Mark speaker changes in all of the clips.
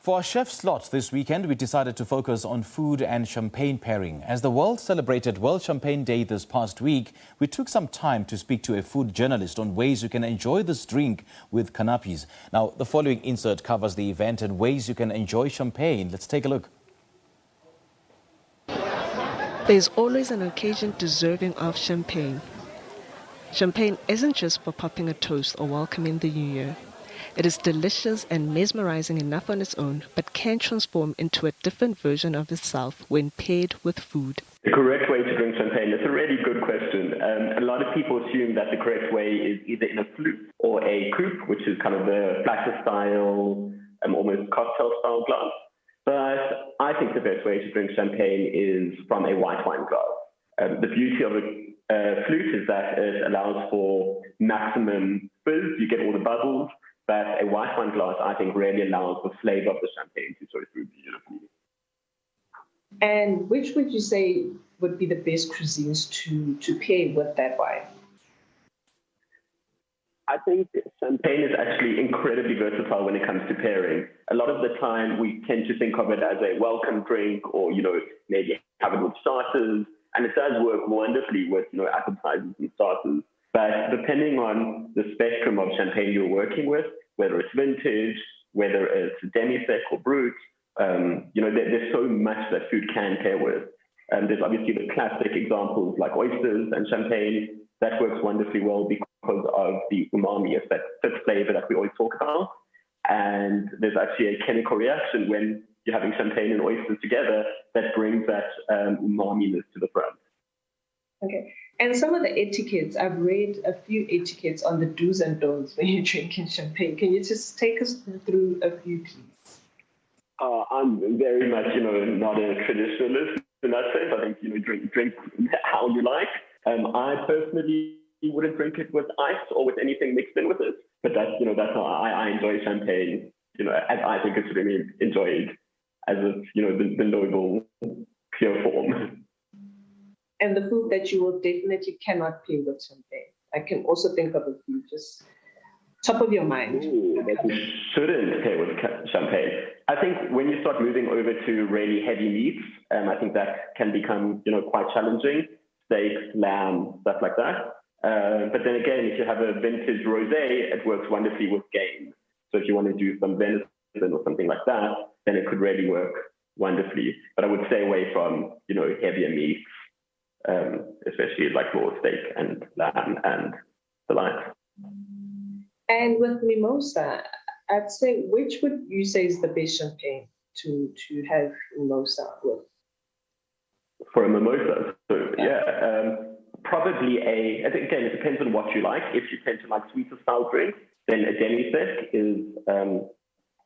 Speaker 1: For our chef slot this weekend, we decided to focus on food and champagne pairing. As the world celebrated World Champagne Day this past week, we took some time to speak to a food journalist on ways you can enjoy this drink with canapes. Now, the following insert covers the event and ways you can enjoy champagne. Let's take a look.
Speaker 2: There's always an occasion deserving of champagne. Champagne isn't just for popping a toast or welcoming the new year. It is delicious and mesmerizing enough on its own, but can transform into a different version of itself when paired with food.
Speaker 3: The correct way to drink champagne is a really good question. A lot of people assume that the correct way is either in a flute or a coupe, which is kind of the flatter style, almost cocktail style glass. But I think the best way to drink champagne is from a white wine glass. The beauty of a flute is that it allows for maximum fizz. You get all the bubbles. But a white wine glass, I think, really allows the flavor of the champagne to show through beautifully.
Speaker 4: And which would you say would be the best cuisines to pair with that wine?
Speaker 3: I think champagne is actually incredibly versatile when it comes to pairing. A lot of the time, we tend to think of it as a welcome drink or, maybe have it with starters. And it does work wonderfully with, appetizers and starters. But depending on the spectrum of champagne you're working with, whether it's vintage, whether it's demi-sec or brut, there's so much that food can pair with. There's obviously the classic examples like oysters and champagne. That works wonderfully well because of the umami, that fifth flavor that we always talk about. And there's actually a chemical reaction when you're having champagne and oysters together that brings that umami-ness to the front.
Speaker 4: Okay. And some of the etiquettes, I've read a few etiquettes on the do's and don'ts when you're drinking champagne. Can you just take us through a few, please?
Speaker 3: I'm very much, not a traditionalist in that sense. I think, drink how you like. I personally wouldn't drink it with ice or with anything mixed in with it. But that's how I enjoy champagne, as I think it's really enjoyed as it's, the noble, pure form.
Speaker 4: And the food that you will definitely cannot pair with champagne. I can also think of a few, just top of your mind.
Speaker 3: Ooh, that you shouldn't pair with champagne. I think when you start moving over to really heavy meats, I think that can become, quite challenging. Steaks, lamb, stuff like that. But then again, if you have a vintage rosé, it works wonderfully with game. So if you want to do some venison or something like that, then it could really work wonderfully. But I would stay away from, heavier meats. Especially like raw steak and lamb and the like.
Speaker 4: And with mimosa, I'd say, which would you say is the best champagne to have mimosa with?
Speaker 3: For a mimosa, probably again, it depends on what you like. If you tend to like sweeter style drinks, then a demi-sec is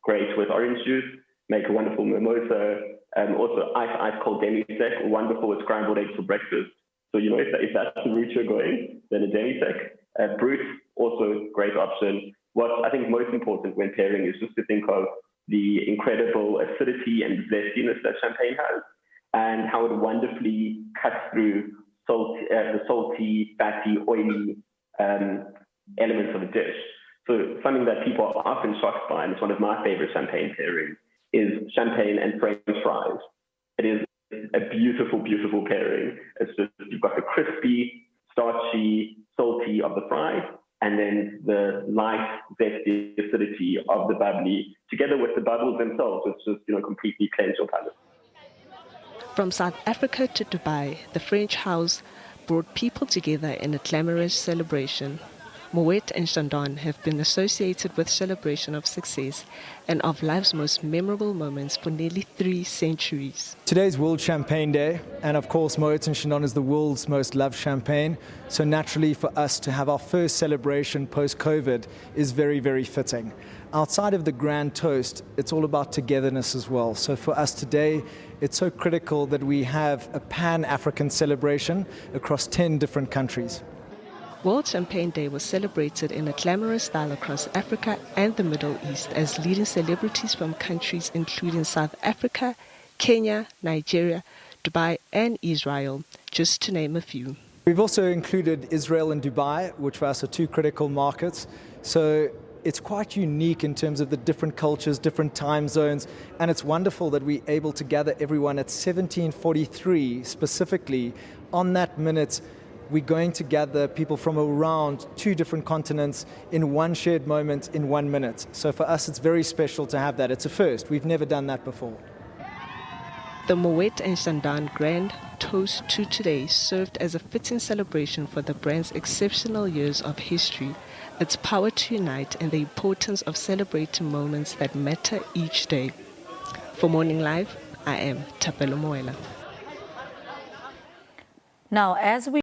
Speaker 3: great with orange juice, make a wonderful mimosa. Also, ice cold demi-sec, wonderful with scrambled eggs for breakfast. So, if that's the route you're going, then a demi-sec. Brut, also great option. What I think most important when pairing is just to think of the incredible acidity and zestiness that champagne has and how it wonderfully cuts through the salty, fatty, oily elements of a dish. So something that people are often shocked by, and it's one of my favorite champagne pairings, is champagne and French fries. It is a beautiful, beautiful pairing. It's just, you've got the crispy, starchy, salty of the fries, and then the light, zesty acidity of the bubbly, together with the bubbles themselves. It's just, completely cleanse your palate.
Speaker 2: From South Africa to Dubai, the French house brought people together in a glamorous celebration. Moet and Chandon have been associated with celebration of success and of life's most memorable moments for nearly 3 centuries.
Speaker 5: Today's World Champagne Day, and of course Moet and Chandon is the world's most loved champagne, so naturally for us to have our first celebration post-COVID is very, very fitting. Outside of the grand toast, it's all about togetherness as well. So for us today, it's so critical that we have a pan-African celebration across 10 different countries.
Speaker 2: World Champagne Day was celebrated in a glamorous style across Africa and the Middle East as leading celebrities from countries including South Africa, Kenya, Nigeria, Dubai and Israel, just to name a few.
Speaker 5: We've also included Israel and Dubai, which for us are 2 critical markets. So it's quite unique in terms of the different cultures, different time zones, and it's wonderful that we're able to gather everyone at 17:43 specifically. On that minute, we're going to gather people from around 2 different continents in one shared moment in 1 minute. So for us, it's very special to have that. It's a first. We've never done that before.
Speaker 2: The Moet and Shandon Grand Toast to Today served as a fitting celebration for the brand's exceptional years of history, its power to unite, and the importance of celebrating moments that matter each day. For Morning Live, I am Tapelo Moela.
Speaker 6: Now, as we